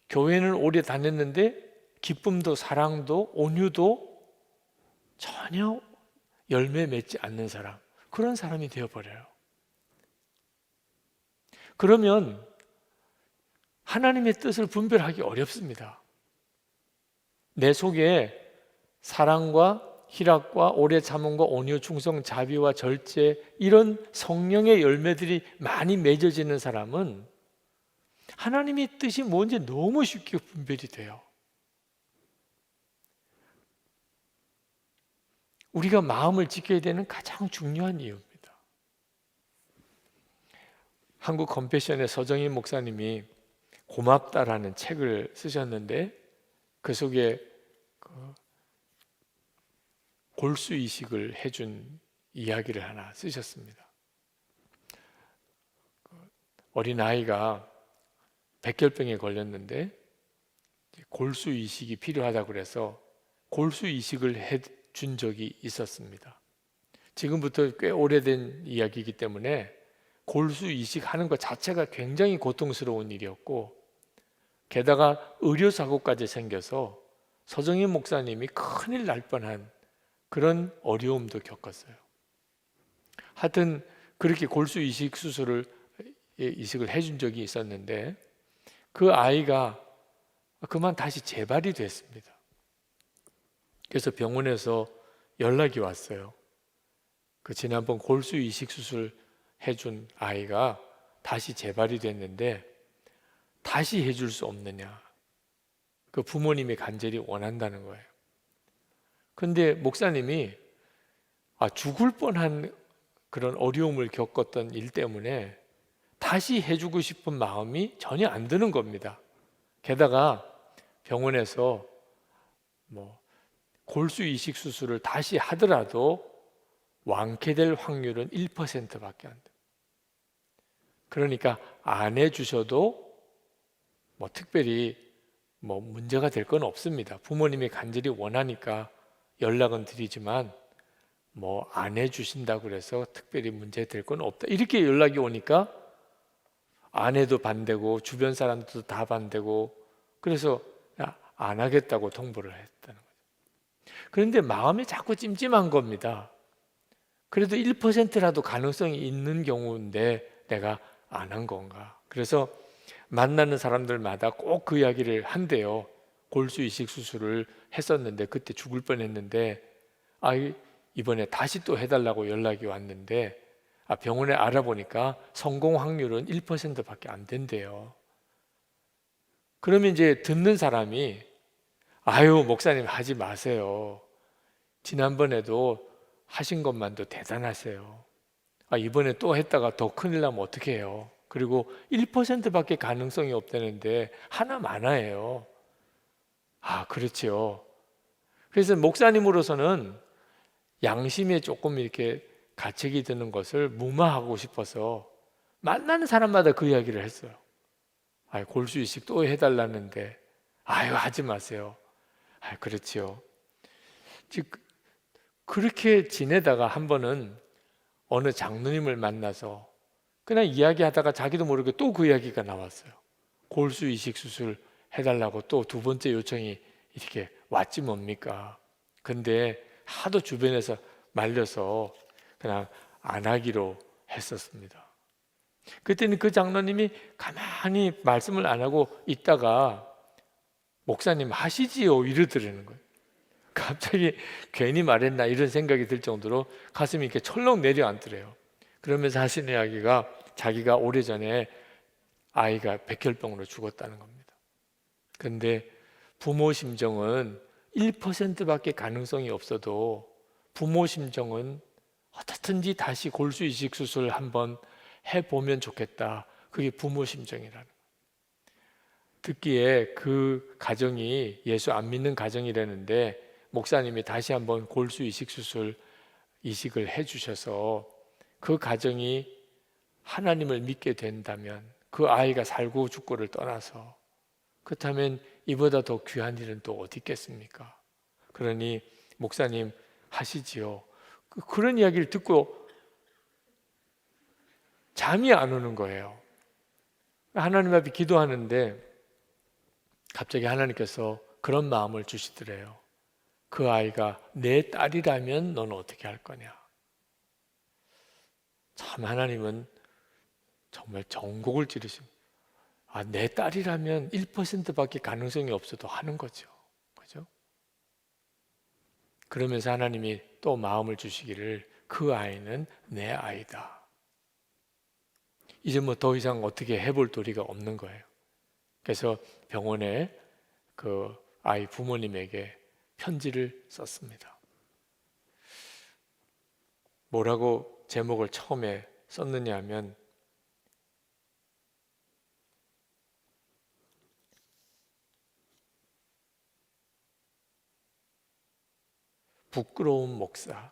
교회는 오래 다녔는데 기쁨도 사랑도 온유도 전혀 열매 맺지 않는 사람, 그런 사람이 되어버려요. 그러면 하나님의 뜻을 분별하기 어렵습니다. 내 속에 사랑과 희락과 오래 참음과 온유, 충성, 자비와 절제, 이런 성령의 열매들이 많이 맺어지는 사람은 하나님의 뜻이 뭔지 너무 쉽게 분별이 돼요. 우리가 마음을 지켜야 되는 가장 중요한 이유입니다. 한국 컴패션의 서정인 목사님이 고맙다라는 책을 쓰셨는데 그 속에 골수 이식을 해준 이야기를 하나 쓰셨습니다. 어린아이가 백혈병에 걸렸는데 골수 이식이 필요하다고 그래서 골수 이식을 해준 적이 있었습니다. 지금부터 꽤 오래된 이야기이기 때문에 골수 이식하는 것 자체가 굉장히 고통스러운 일이었고, 게다가 의료사고까지 생겨서 서정인 목사님이 큰일 날 뻔한 그런 어려움도 겪었어요. 하여튼 그렇게 골수 이식 수술을 이식을 해준 적이 있었는데 그 아이가 그만 다시 재발이 됐습니다. 그래서 병원에서 연락이 왔어요. 그 지난번 골수 이식 수술 해준 아이가 다시 재발이 됐는데 다시 해줄 수 없느냐. 그 부모님이 간절히 원한다는 거예요. 근데 목사님이 죽을 뻔한 그런 어려움을 겪었던 일 때문에 다시 해주고 싶은 마음이 전혀 안 드는 겁니다. 게다가 병원에서 골수 이식 수술을 다시 하더라도 완쾌될 확률은 1%밖에 안 돼요. 그러니까 안 해주셔도 특별히 문제가 될 건 없습니다. 부모님이 간절히 원하니까 연락은 드리지만 안 해주신다고 그래서 특별히 문제 될 건 없다. 이렇게 연락이 오니까 아내도 반대고 주변 사람들도 다 반대고 그래서 안 하겠다고 통보를 했다는 거죠. 그런데 마음이 자꾸 찜찜한 겁니다. 그래도 1%라도 가능성이 있는 경우인데 내가 안 한 건가. 그래서 만나는 사람들마다 꼭 그 이야기를 한대요. 골수 이식 수술을 했었는데 그때 죽을 뻔했는데 이번에 다시 또 해달라고 연락이 왔는데 병원에 알아보니까 성공 확률은 1%밖에 안 된대요. 그러면 이제 듣는 사람이 목사님 하지 마세요. 지난번에도 하신 것만도 대단하세요. 이번에 또 했다가 더 큰일 나면 어떻게 해요? 그리고 1%밖에 가능성이 없다는데 하나 많아요. 그렇지요. 그래서 목사님으로서는 양심에 조금 이렇게 가책이 드는 것을 무마하고 싶어서 만나는 사람마다 그 이야기를 했어요. 골수 이식 또 해달라는데 하지 마세요. 그렇지요. 즉 그렇게 지내다가 한 번은 어느 장로님을 만나서 그냥 이야기하다가 자기도 모르게 또 그 이야기가 나왔어요. 골수 이식 수술 해달라고 또 두 번째 요청이 이렇게 왔지 뭡니까? 근데 하도 주변에서 말려서 그냥 안 하기로 했었습니다. 그때는 그 장로님이 가만히 말씀을 안 하고 있다가 목사님 하시지요 이러더라는 거예요. 갑자기 괜히 말했나 이런 생각이 들 정도로 가슴이 이렇게 철렁 내려앉더래요. 그러면서 하신 이야기가 자기가 오래전에 아이가 백혈병으로 죽었다는 겁니다. 그런데 부모 심정은 1%밖에 가능성이 없어도 부모 심정은 어떻든지 다시 골수 이식 수술 한번 해보면 좋겠다. 그게 부모 심정이라는 거예요. 듣기에 그 가정이 예수 안 믿는 가정이라는데 목사님이 다시 한번 골수 이식 수술 이식을 해주셔서 그 가정이 하나님을 믿게 된다면 그 아이가 살고 죽고를 떠나서 그렇다면 이보다 더 귀한 일은 또 어디 있겠습니까? 그러니 목사님 하시지요. 그런 이야기를 듣고 잠이 안 오는 거예요. 하나님 앞에 기도하는데 갑자기 하나님께서 그런 마음을 주시더래요. 그 아이가 내 딸이라면 너는 어떻게 할 거냐? 참 하나님은 정말 정곡을 찌르십니다. 내 딸이라면 1%밖에 가능성이 없어도 하는 거죠. 그죠? 그러면서 하나님이 또 마음을 주시기를 그 아이는 내 아이다. 이제 뭐 더 이상 어떻게 해볼 도리가 없는 거예요. 그래서 병원에 그 아이 부모님에게 편지를 썼습니다. 뭐라고 제목을 처음에 썼느냐 하면 부끄러운 목사,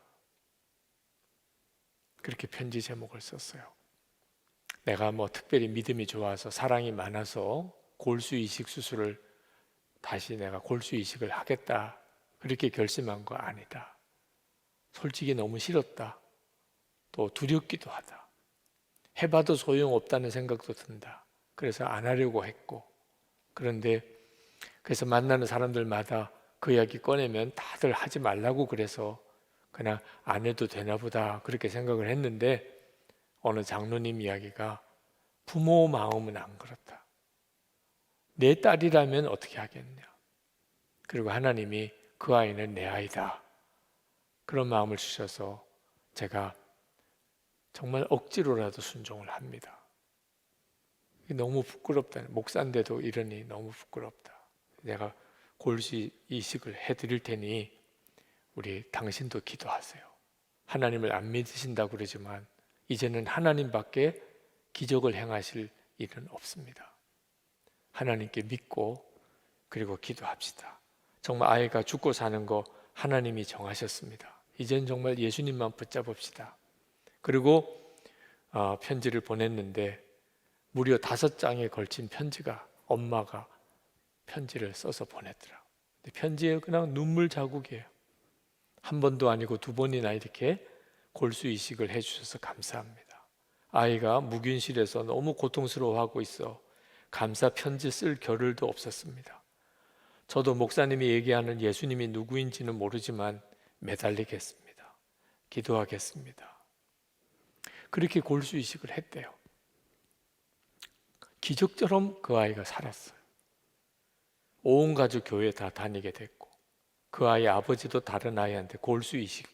그렇게 편지 제목을 썼어요. 내가 뭐 특별히 믿음이 좋아서 사랑이 많아서 골수 이식 수술을 다시 내가 골수 이식을 하겠다 그렇게 결심한 거 아니다. 솔직히 너무 싫었다. 또 두렵기도 하다. 해봐도 소용없다는 생각도 든다. 그래서 안 하려고 했고, 그런데 그래서 만나는 사람들마다 그 이야기 꺼내면 다들 하지 말라고 그래서 그냥 안 해도 되나 보다 그렇게 생각을 했는데 어느 장로님 이야기가 부모 마음은 안 그렇다. 내 딸이라면 어떻게 하겠냐. 그리고 하나님이 그 아이는 내 아이다. 그런 마음을 주셔서 제가 정말 억지로라도 순종을 합니다. 너무 부끄럽다. 목사인데도 이러니 너무 부끄럽다. 내가 골수 이식을 해드릴 테니 우리 당신도 기도하세요. 하나님을 안 믿으신다고 그러지만 이제는 하나님밖에 기적을 행하실 일은 없습니다. 하나님께 믿고 그리고 기도합시다. 정말 아이가 죽고 사는 거 하나님이 정하셨습니다. 이젠 정말 예수님만 붙잡읍시다. 그리고 편지를 보냈는데 무려 5장에 걸친 편지가 엄마가 편지를 써서 보냈더라. 편지에 그냥 눈물 자국이에요. 한 번도 아니고 2번이나 이렇게 골수 이식을 해주셔서 감사합니다. 아이가 묵윤실에서 너무 고통스러워하고 있어 감사 편지 쓸 겨를도 없었습니다. 저도 목사님이 얘기하는 예수님이 누구인지는 모르지만 매달리겠습니다. 기도하겠습니다. 그렇게 골수 이식을 했대요. 기적처럼 그 아이가 살았어요. 온 가족 교회 다 다니게 됐고 그 아이 아버지도 다른 아이한테 골수 이식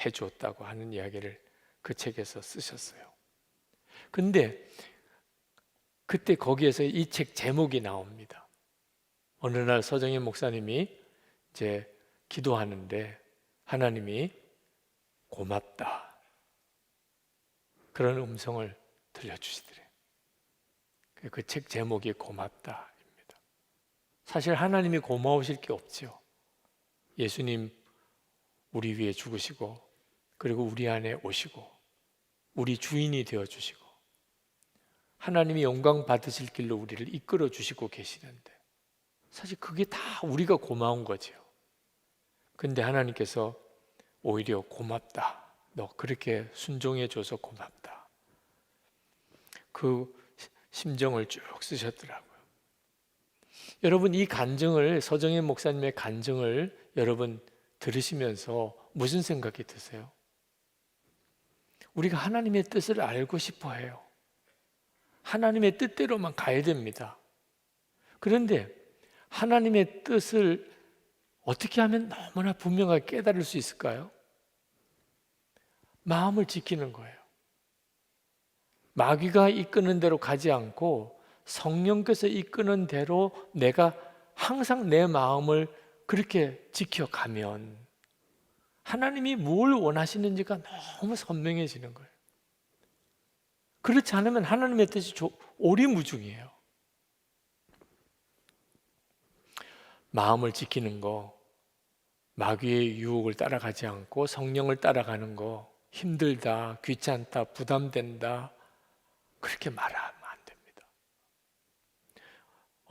해주었다고 하는 이야기를 그 책에서 쓰셨어요. 근데 그때 거기에서 이 책 제목이 나옵니다. 어느 날 서정현 목사님이 이제 기도하는데 하나님이 고맙다 그런 음성을 들려주시더래요. 그 책 제목이 고맙다입니다. 사실 하나님이 고마우실 게 없죠. 예수님 우리 위해 죽으시고 그리고 우리 안에 오시고 우리 주인이 되어주시고 하나님이 영광 받으실 길로 우리를 이끌어 주시고 계시는데 사실 그게 다 우리가 고마운 거죠. 근데 하나님께서 오히려 고맙다. 너 그렇게 순종해줘서 고맙다. 그 심정을 쭉 쓰셨더라고요. 여러분 이 간증을 서정현 목사님의 간증을 여러분 들으시면서 무슨 생각이 드세요? 우리가 하나님의 뜻을 알고 싶어 해요. 하나님의 뜻대로만 가야 됩니다. 그런데 하나님의 뜻을 어떻게 하면 너무나 분명하게 깨달을 수 있을까요? 마음을 지키는 거예요. 마귀가 이끄는 대로 가지 않고 성령께서 이끄는 대로 내가 항상 내 마음을 그렇게 지켜가면 하나님이 뭘 원하시는지가 너무 선명해지는 거예요. 그렇지 않으면 하나님의 뜻이 오리무중이에요. 마음을 지키는 거, 마귀의 유혹을 따라가지 않고 성령을 따라가는 거 힘들다, 귀찮다, 부담된다 그렇게 말하면 안 됩니다.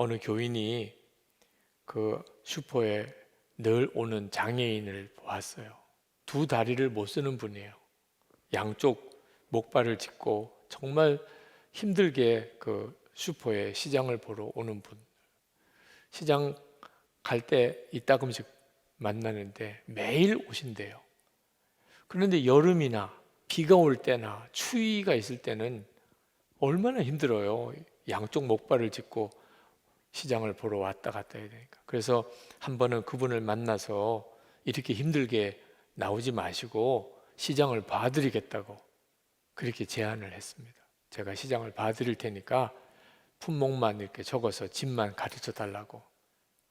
어느 교인이 그 슈퍼에 늘 오는 장애인을 보았어요. 두 다리를 못 쓰는 분이에요. 양쪽 목발을 짚고 정말 힘들게 그 슈퍼에 시장을 보러 오는 분. 시장 갈 때 이따금씩 만나는데 매일 오신대요. 그런데 여름이나 비가 올 때나 추위가 있을 때는 얼마나 힘들어요. 양쪽 목발을 짚고 시장을 보러 왔다 갔다 해야 되니까. 그래서 한 번은 그분을 만나서 이렇게 힘들게 나오지 마시고 시장을 봐드리겠다고 그렇게 제안을 했습니다. 제가 시장을 봐드릴 테니까 품목만 이렇게 적어서 집만 가르쳐 달라고.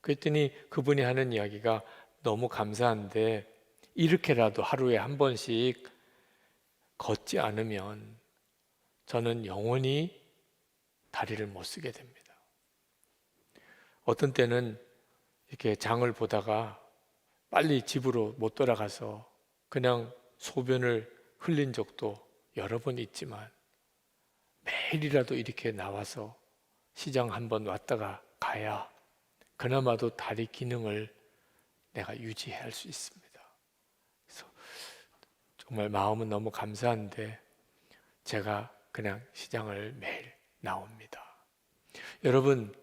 그랬더니 그분이 하는 이야기가 너무 감사한데 이렇게라도 하루에 한 번씩 걷지 않으면 저는 영원히 다리를 못 쓰게 됩니다. 어떤 때는 이렇게 장을 보다가 빨리 집으로 못 돌아가서 그냥 소변을 흘린 적도 여러 번 있지만 매일이라도 이렇게 나와서 시장 한번 왔다가 가야 그나마도 다리 기능을 내가 유지할 수 있습니다. 그래서 정말 마음은 너무 감사한데 제가 그냥 시장을 매일 나옵니다. 여러분,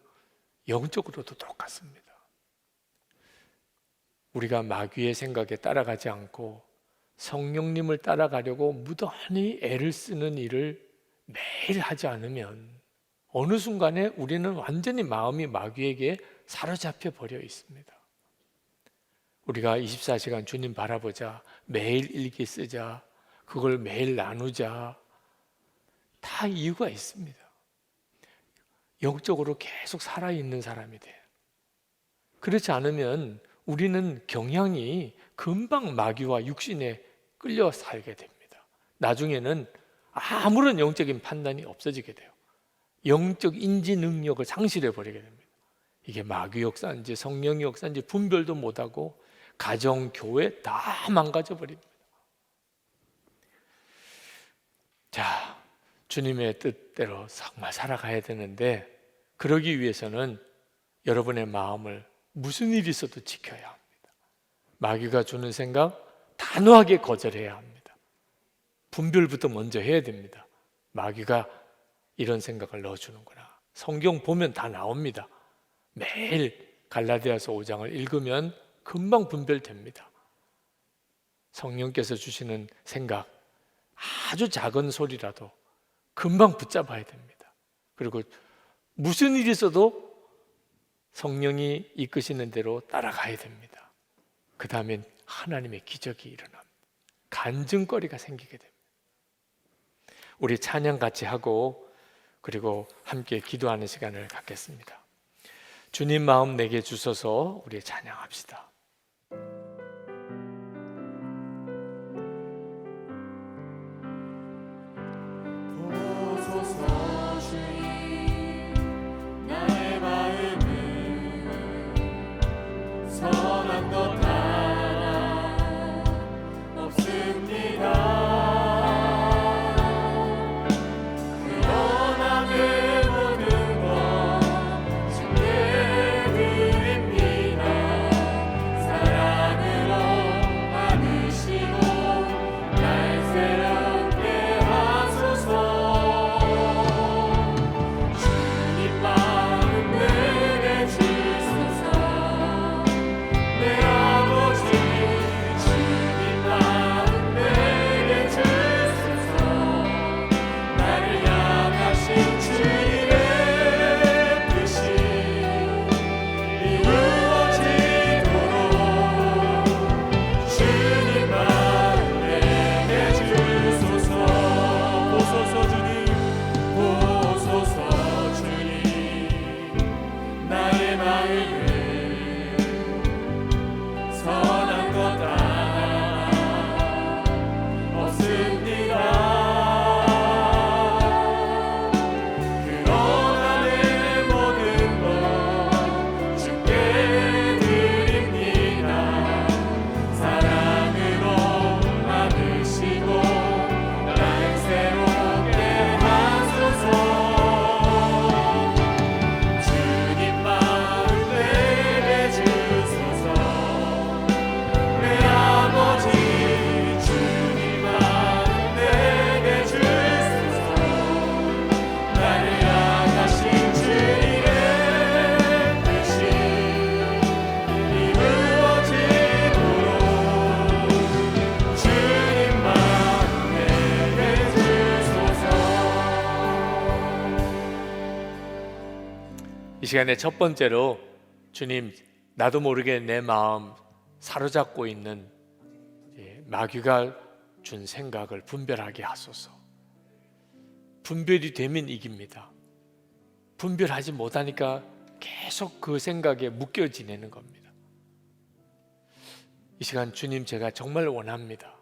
영적으로도 똑같습니다. 우리가 마귀의 생각에 따라가지 않고 성령님을 따라가려고 무던히 애를 쓰는 일을 매일 하지 않으면 어느 순간에 우리는 완전히 마음이 마귀에게 사로잡혀 버려 있습니다. 우리가 24시간 주님 바라보자, 매일 일기 쓰자, 그걸 매일 나누자, 다 이유가 있습니다. 영적으로 계속 살아있는 사람이 돼요. 그렇지 않으면 우리는 경향이 금방 마귀와 육신에 끌려 살게 됩니다. 나중에는 아무런 영적인 판단이 없어지게 돼요. 영적 인지 능력을 상실해 버리게 됩니다. 이게 마귀 역사인지 성령의 역사인지 분별도 못하고 가정, 교회 다 망가져 버립니다. 자, 주님의 뜻대로 정말 살아가야 되는데 그러기 위해서는 여러분의 마음을 무슨 일이 있어도 지켜야 합니다. 마귀가 주는 생각 단호하게 거절해야 합니다. 분별부터 먼저 해야 됩니다. 마귀가 이런 생각을 넣어주는구나. 성경 보면 다 나옵니다. 매일 갈라디아서 5장을 읽으면 금방 분별됩니다. 성령께서 주시는 생각 아주 작은 소리라도 금방 붙잡아야 됩니다. 그리고 무슨 일이 있어도 성령이 이끄시는 대로 따라가야 됩니다. 그 다음엔 하나님의 기적이 일어납니다. 간증거리가 생기게 됩니다. 우리 찬양 같이 하고 그리고 함께 기도하는 시간을 갖겠습니다. 주님 마음 내게 주셔서 우리 찬양합시다. 보소서 주님 나의 마음은 선한 것 하나 없습니다. 이 시간에 첫 번째로 주님, 나도 모르게 내 마음 사로잡고 있는 마귀가 준 생각을 분별하게 하소서. 분별이 되면 이깁니다. 분별하지 못하니까 계속 그 생각에 묶여 지내는 겁니다. 이 시간 주님, 제가 정말 원합니다.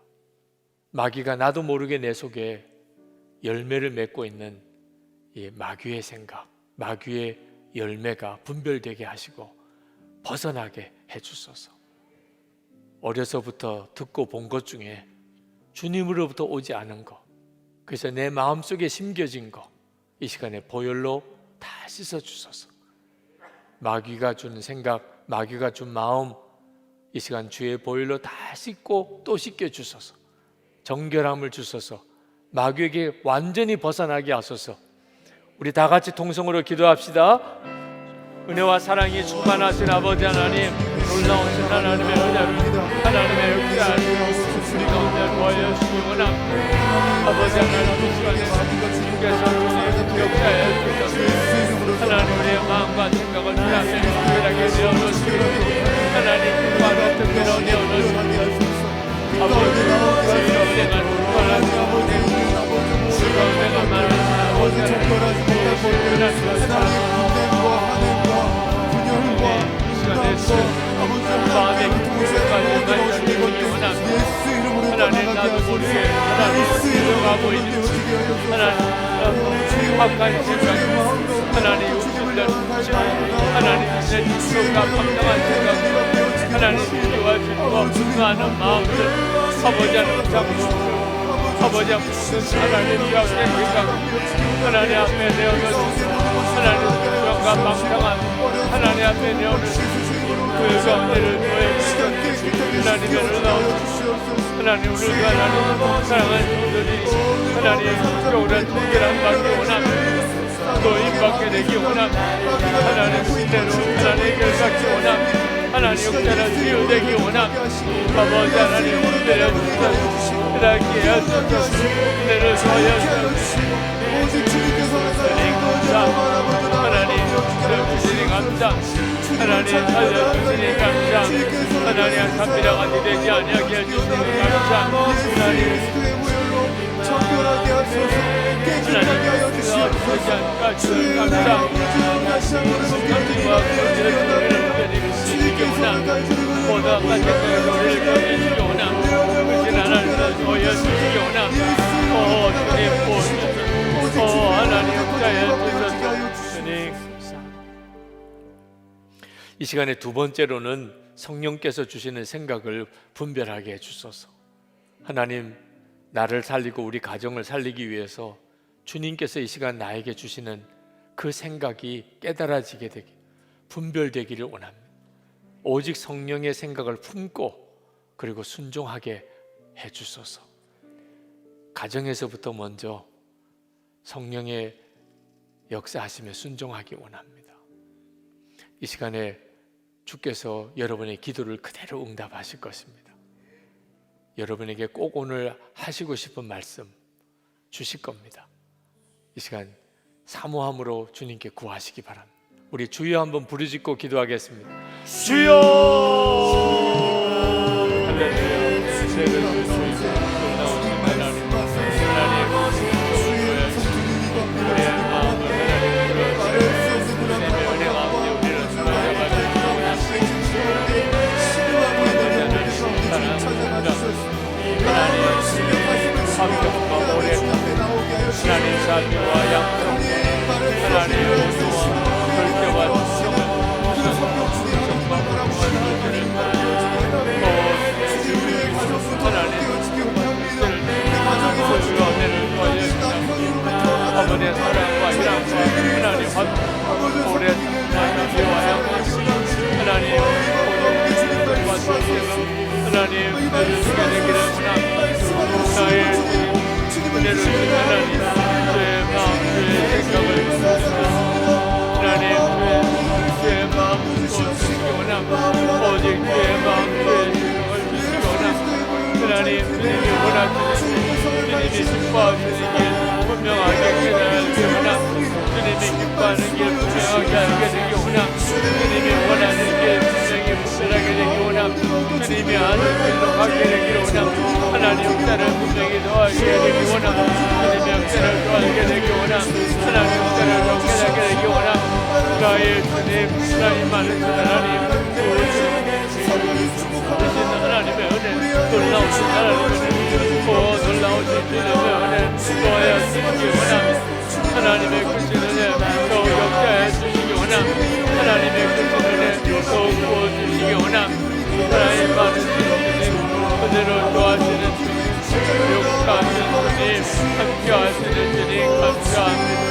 마귀가 나도 모르게 내 속에 열매를 맺고 있는 이 마귀의 생각, 마귀의 열매가 분별되게 하시고 벗어나게 해주소서. 어려서부터 듣고 본 것 중에 주님으로부터 오지 않은 것, 그래서 내 마음속에 심겨진 것, 이 시간에 보혈로 다 씻어주소서. 마귀가 준 생각, 마귀가 준 마음, 이 시간 주의 보혈로 다 씻고 또 씻겨주소서. 정결함을 주소서. 마귀에게 완전히 벗어나게 하소서. 우리 다 같이 통성으로 기도합시다. 은혜와 사랑이 충만하신 아버지 하나님, 놀라우신 하나님의 은혜를, 하나님의 역사를 우리 가운데 도와여 주시기 원합니다. 아버지 하나님, 이 시간에 주님께서 주님 역사에 주셔서 하나님 우리의 마음과 생각을 주 앞에 특별하게 내어놓으시고 하나님 바로 특별하게 내어놓으시고 아버지 우리가 은혜가 충만하신 우리가 은혜가 많은 아버지 적절하지 못할 것들 하나님의 은혜와 하늘과 분열과 아버지 하나님의 동시에 나오시는 것들 예수 이름으로 하나님 나도 모르게 하나님 들어가고 있는 하나님 확한 생각, 하나님 욕심을 하나님 내 지속과 감당한 생각, 하나님 기와 질투와 분노하는 마음들 아버지 하나님 잡으시고 아버지 앞에 하나님 앞에 생각, 하나님 앞에 내어놓으시고 하나님 주권과 방탕한 하나님 앞에 내어놓으시고 그 가운데를 보여주시고 하나님의 놀라운 하나님 우리가 하나님 사랑하는 종들이 하나님 교훈한 통결한 받기 원합니다. 또 임받게 되기 원합니다. 하나님 신대로 하나님 결박기 원합니다. 하나님 역사를 치유되기 원합니다. 아버지 하나님 은혜를 주셔서 이렇게 하셔서 은혜를 서여주시고 하나님 감사합니다. 하나님 주시니 감사합니다. 하나님 살려주시니 감사합니다. 하나님 감비라가 되지 아니하게 해주시니 감사합니다. 하나님 정결하게 하소서, 깨끗하게 하여 주시옵소서. 주의 감사합니다. 다시 한번 하나님과 교제를 주시기 원합니다. 보다 같은 우리를 경외주시기 원합니다. 그신 하나님을 보여주시기 원합니다. 주님 하나님 역사에 주셔서 주님 이 시간에 두 번째로는 성령께서 주시는 생각을 분별하게 해주소서. 하나님, 나를 살리고 우리 가정을 살리기 위해서 주님께서 이 시간 나에게 주시는 그 생각이 깨달아지게 되기, 분별되기를 원합니다. 오직 성령의 생각을 품고 그리고 순종하게 해주소서. 가정에서부터 먼저 성령의 역사하시며 순종하기 원합니다. 이 시간에 주께서 여러분의 기도를 그대로 응답하실 것입니다. 여러분에게 꼭 오늘 하시고 싶은 말씀 주실 겁니다. 이 시간 사모함으로 주님께 구하시기 바랍니다. 우리 주여 한번 부르짖고 기도하겠습니다. 주여! 할렐루야. 죄를 주시고 놀라우신 하나님, 우리의 마음을 하나님 주님의 은혜 가운데 우리를 사랑하시고 하나님 오래 하나님 자비와 양성 하나님 온유와 절제와 아버지의 사랑과 희랑과 하나님 화평 오래 자비와 양성 하나님 온유와 절제가 하나님 은혜를 주게 되기를 원합니다. 나의 은혜를 주신 하나님 주의 마음 주의 생각을 하나님 주의 마음 주시기 원합니다. 오직 주의 마음 주의 생각을 주시기 원합니다. 하나님 주님이 원하시는 주님이 기뻐하시는 길 분명하게 깨달으기 원합니다. 주님 주님이 기뻐하는 길 분명하게 알게 되기 원함. 주님이 원하는 길 분명히 분별하게 되기 원함. 주님이 하는 길로 가게 되기 원함. 하나님 역사를 분명히 더하게 되기 원함. 주님의 역사를 더하게 되기 원함. 하나님 역사를 더 깨닫게 되기 원함. 나의 주님 하나님 많은 하나님 하나님의 은혜 놀라우신 하나님의 은혜 놀라우신 주님의 은혜 더하여 주시기 원함. 하나님의 크신 은혜 더욱 역사해 주시기 원함. 하나님의 크신 은혜 더욱 부어주시기 원함. 하나님 많은 주님 그대로 도와주시는 주님 역사하시는 주님 함께하시는 주님 감사합니다.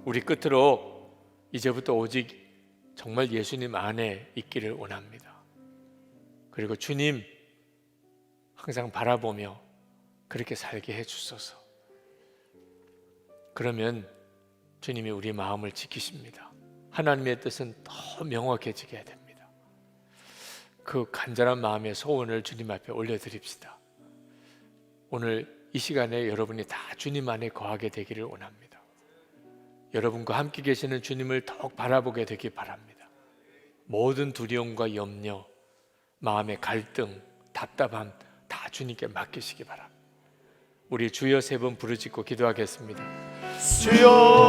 우리 끝으로 이제부터 오직 정말 예수님 안에 있기를 원합니다. 그리고 주님 항상 바라보며 그렇게 살게 해주소서. 그러면 주님이 우리 마음을 지키십니다. 하나님의 뜻은 더 명확해지게 됩니다. 그 간절한 마음의 소원을 주님 앞에 올려드립시다. 오늘 이 시간에 여러분이 다 주님 안에 거하게 되기를 원합니다. 여러분과 함께 계시는 주님을 더욱 바라보게 되기 바랍니다. 모든 두려움과 염려, 마음의 갈등, 답답함 다 주님께 맡기시기 바랍니다. 우리 주여 세 번 부르짖고 기도하겠습니다. 주여